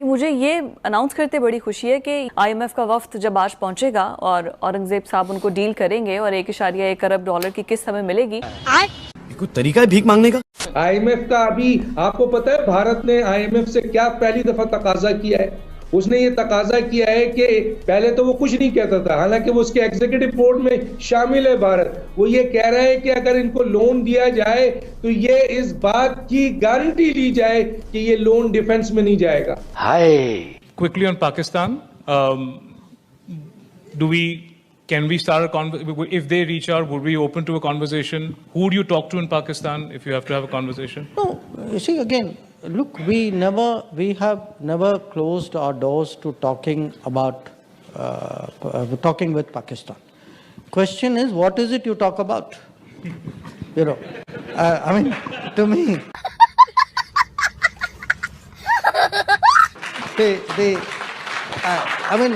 मुझे ये अनाउंस करते बड़ी खुशी है कि आईएमएफ का वफ्द जब आज पहुंचेगा और औरंगजेब साहब उनको डील करेंगे और $1.1 अरब की किस्त हमें मिलेगी। कोई तरीका है भीख मांगने का? आईएमएफ का अभी आपको पता है भारत ने आईएमएफ से क्या पहली दफा तकाजा किया है? उसने ये तकाजा किया है कि पहले तो वो कुछ नहीं कहता था, हालांकि वो उसके एग्जीक्यूटिव बोर्ड में शामिल है भारत। वो ये कह रहा है कि अगर इनको लोन दिया जाए तो ये इस बात की गारंटी ली जाए कि ये लोन डिफेंस में नहीं जाएगा। हाय Quickly on Pakistan, can we start a conversation? If they reach out, would we open to a conversation? Who would you talk to in Pakistan if you have to have a conversation? No, you see, again, look, we have never closed our doors to talking with Pakistan. Question is, what is it you talk about? You know, I mean, to me, I mean,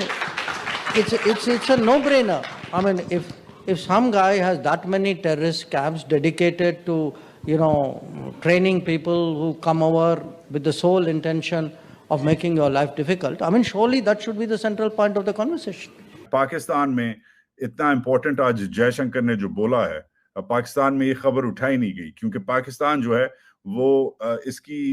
it's a no-brainer. I mean, if some guy has that many terrorist camps dedicated to, you know, training people who come over with the sole intention of making your life difficult, I mean, surely that should be the central point of the conversation. Pakistan में इतना important आज जयशंकर ने जो बोला है, पाकिस्तान में ये खबर उठाई नहीं गई क्योंकि पाकिस्तान जो है वो इसकी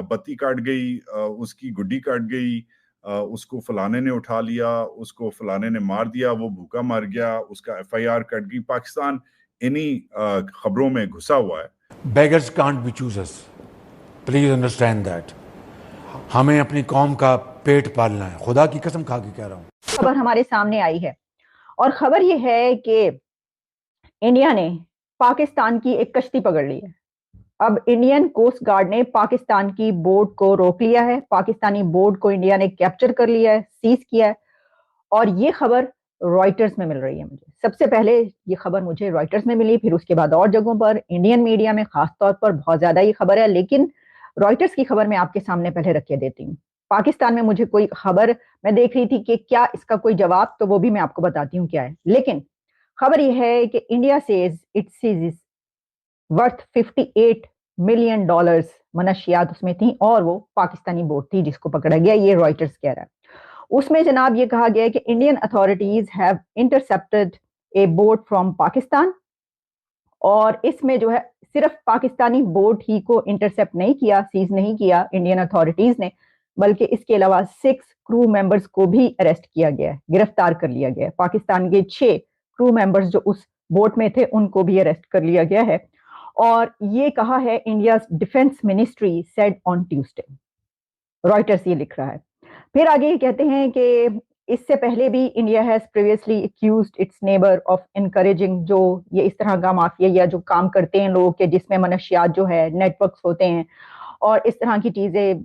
बत्ती काट गई, उसकी गुड्डी काट गई, उसको फलाने ने उठा लिया, उसको फलाने ने मार दिया, वो भूखा मर गया, उसका एफआईआर कट गई। पाकिस्तान इन्हीं खबरों में घुसा हुआ है। Beggars can't be choosers. Please understand that. हमें अपनी कौम का पेट पालना है, खुदा की कसम खा के कह रहा हूँ। खबर हमारे सामने आई है और खबर ये है कि इंडिया ने पाकिस्तान की एक कश्ती पकड़ ली है। अब इंडियन कोस्ट गार्ड ने पाकिस्तान की बोट को रोक लिया है, पाकिस्तानी बोट को इंडिया ने कैप्चर कर लिया है, सीज किया है। और ये खबर रॉयटर्स में मिल रही है मुझे। सबसे पहले ये खबर मुझे रॉयटर्स में मिली, फिर उसके बाद और जगहों पर, इंडियन मीडिया में खास तौर पर बहुत ज्यादा ये खबर है, लेकिन रॉयटर्स की खबर मैं आपके सामने पहले रख के देती हूँ। पाकिस्तान में मुझे कोई खबर मैं देख रही थी कि क्या इसका कोई जवाब, तो वो भी मैं आपको बताती हूँ क्या है। लेकिन खबर यह है कि India says it seizes worth $58 million मनशियात उसमें थी और वो पाकिस्तानी बोट थी जिसको पकड़ा गया, ये रॉयटर्स कह रहा है। उसमें जनाब ये कहा गया है कि Indian authorities have intercepted A boat from Pakistan, और इसमें जो है सिर्फ पाकिस्तानी बोट ही को इंटरसेप्ट नहीं किया, सीज नहीं किया इंडियन अथॉरिटीज ने, बल्कि इसके अलावा 6 क्रू मेंबर्स को भी अरेस्ट किया गया है, गिरफ्तार कर लिया गया है। पाकिस्तान के 6 क्रू मेंबर्स जो उस बोट में थे उनको भी अरेस्ट कर लिया गया है। और ये कहा है India defence ministry said on Tuesday, Reuters ये लिख रहा है। फिर आगे ये कहते हैं कि इससे पहले भी India has previously accused it's neighbour of encouraging, जो ये इस तरह का माफिया या जो काम करते हैं लोग के जिसमें मनशियात जो है नेटवर्क्स होते हैं और इस तरह की चीजें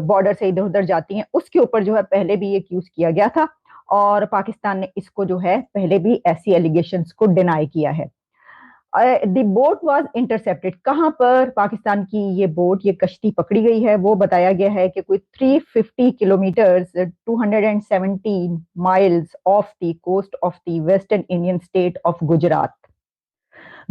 बॉर्डर से इधर उधर जाती हैं, उसके ऊपर जो है पहले भी एक्यूज किया गया था और पाकिस्तान ने इसको जो है पहले भी ऐसी एलिगेशंस को डिनाई किया है। द बोट वाज इंटरसेप्टेड, कहां पर पाकिस्तान की ये बोट, ये कश्ती पकड़ी गई है, वो बताया गया है कि कोई 350 kilometres 217 miles of the coast of the western Indian state of Gujarat.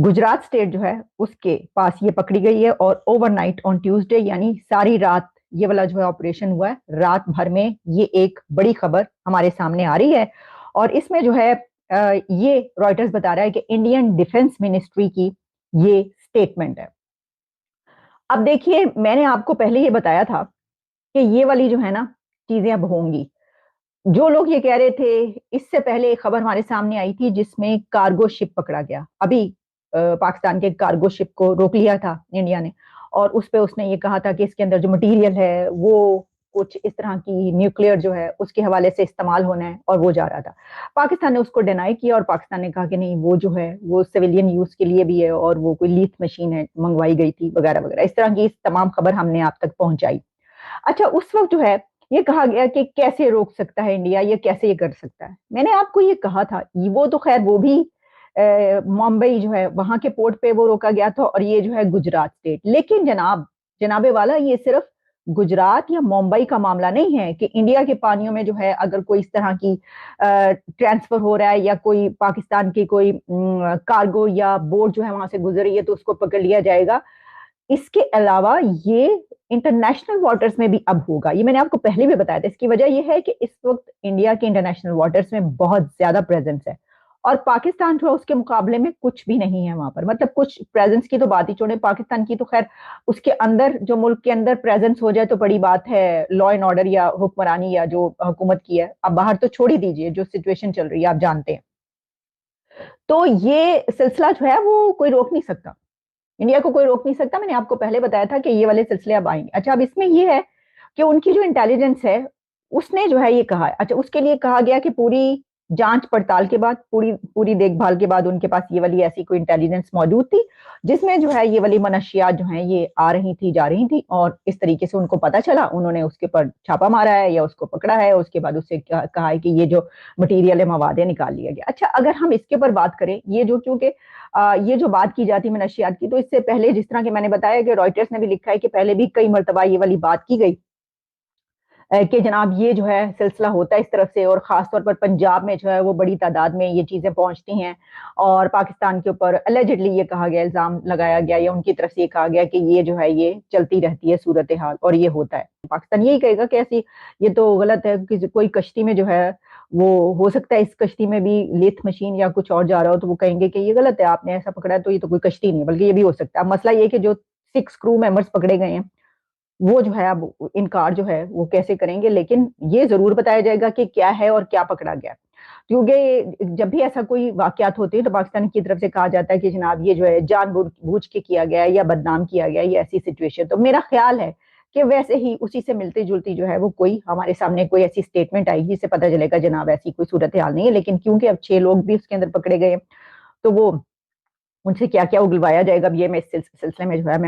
Gujarat state जो है उसके पास ये पकड़ी गई है और ओवरनाइट ऑन ट्यूसडे, यानी सारी रात ये वाला जो है ऑपरेशन हुआ है, रात भर में ये एक बड़ी खबर हमारे सामने आ रही है। और इसमें जो है ये रॉयटर्स बता रहा है कि इंडियन डिफेंस मिनिस्ट्री की ये स्टेटमेंट है। अब देखिए, मैंने आपको पहले ये बताया था कि ये वाली जो है ना चीजें अब होंगी। जो लोग ये कह रहे थे, इससे पहले एक खबर हमारे सामने आई थी जिसमें कार्गो शिप पकड़ा गया। अभी पाकिस्तान के कार्गो शिप को रोक लिया था इंडिया ने और उस पे उसने ये कहा था कि इसके अंदर जो मटेरियल है वो कुछ इस तरह की न्यूक्लियर जो है उसके हवाले से इस्तेमाल होना है और वो जा रहा था। पाकिस्तान ने उसको डिनाई किया और पाकिस्तान ने कहा कि नहीं, वो जो है वो सिविलियन यूज के लिए भी है और वो कोई लीथ मशीन है मंगवाई गई थी वगैरह वगैरह। इस तरह की तमाम खबर हमने आप तक पहुंचाई। अच्छा, उस वक्त जो है ये कहा गया कि कैसे रोक सकता है इंडिया, ये कैसे ये कर सकता है। मैंने आपको ये कहा था, वो तो खैर वो भी मुंबई जो है वहां के पोर्ट पे वो रोका गया था और ये जो है गुजरात स्टेट। लेकिन जनाबे वाला, ये सिर्फ गुजरात या मुंबई का मामला नहीं है कि इंडिया के पानियों में जो है अगर कोई इस तरह की ट्रांसफर हो रहा है या कोई पाकिस्तान की कोई कार्गो या बोट जो है वहां से गुजर रही है तो उसको पकड़ लिया जाएगा। इसके अलावा ये इंटरनेशनल वाटर्स में भी अब होगा। ये मैंने आपको पहले भी बताया था। इसकी वजह यह है कि इस वक्त इंडिया के इंटरनेशनल वाटर्स में बहुत ज्यादा प्रेजेंस है और पाकिस्तान जो है उसके मुकाबले में कुछ भी नहीं है वहां पर। मतलब कुछ प्रेजेंस की तो बात ही छोड़े, पाकिस्तान की तो खैर उसके अंदर जो मुल्क के अंदर प्रेजेंस हो जाए तो बड़ी बात है, लॉ एंड ऑर्डर या हुक्मरानी या जो हुकूमत की है। अब बाहर तो छोड़ ही दीजिए, जो सिचुएशन चल रही है आप जानते हैं। तो ये सिलसिला जो है वो कोई रोक नहीं सकता, इंडिया को कोई रोक नहीं सकता। मैंने आपको पहले बताया था कि ये वाले सिलसिले अब आएंगे। अच्छा, अब इसमें ये है कि उनकी जो इंटेलिजेंस है उसने जो है ये कहा है, अच्छा उसके लिए कहा गया कि पूरी जांच पड़ताल के बाद, पूरी देखभाल के बाद उनके पास ये वाली ऐसी कोई इंटेलिजेंस मौजूद थी जिसमें जो है ये वाली मनशियात जो है ये आ रही थी जा रही थी, और इस तरीके से उनको पता चला, उन्होंने उसके ऊपर छापा मारा है या उसको पकड़ा है, उसके बाद उससे कहा है कि ये जो मटीरियल है मवाद है निकाल लिया गया। अच्छा, अगर हम इसके ऊपर बात करें, ये जो क्योंकि ये जो बात की जाती है मनशियात की, तो इससे पहले जिस तरह की मैंने बताया कि रॉयटर्स ने भी लिखा है कि पहले भी कई मरतबा ये वाली बात की गई कि जनाब ये जो है सिलसिला होता है इस तरफ से, और ख़ास तौर पर पंजाब में जो है वो बड़ी तादाद में ये चीज़ें पहुंचती हैं और पाकिस्तान के ऊपर अलेजिडली ये कहा गया, इल्ज़ाम लगाया गया या उनकी तरफ से ये कहा गया कि ये जो है ये चलती रहती है सूरत हाल और ये होता है। पाकिस्तान यही कहेगा कि ऐसी ये तो गलत है कि कोई कश्ती में जो है वो हो सकता है इस कश्ती में भी लेथ मशीन या कुछ और जा रहा हो, तो वो कहेंगे कि ये गलत है, आपने ऐसा पकड़ा है तो ये तो कोई कश्ती नहीं है, बल्कि ये भी हो सकता है। अब मसला ये कि जो 6 क्रू मेंबर्स पकड़े गए हैं वो जो है अब इनकार जो है वो कैसे करेंगे, लेकिन ये जरूर बताया जाएगा कि क्या है और क्या पकड़ा गया। क्योंकि जब भी ऐसा कोई वाकयात होते हैं तो पाकिस्तान की तरफ से कहा जाता है कि जनाब ये जो है जानबूझ के किया गया या बदनाम किया गया, ये ऐसी सिचुएशन। तो मेरा ख्याल है कि वैसे ही उसी से मिलती जुलती जो है वो कोई हमारे सामने कोई ऐसी स्टेटमेंट आएगी जिससे पता चलेगा जनाब ऐसी कोई सूरत हाल नहीं है। लेकिन क्योंकि अब 6 लोग भी उसके अंदर पकड़े गए तो वो उनसे क्या क्या उगलवाया जाएगा, अब ये मैं इस सिलसिले में जो है मैं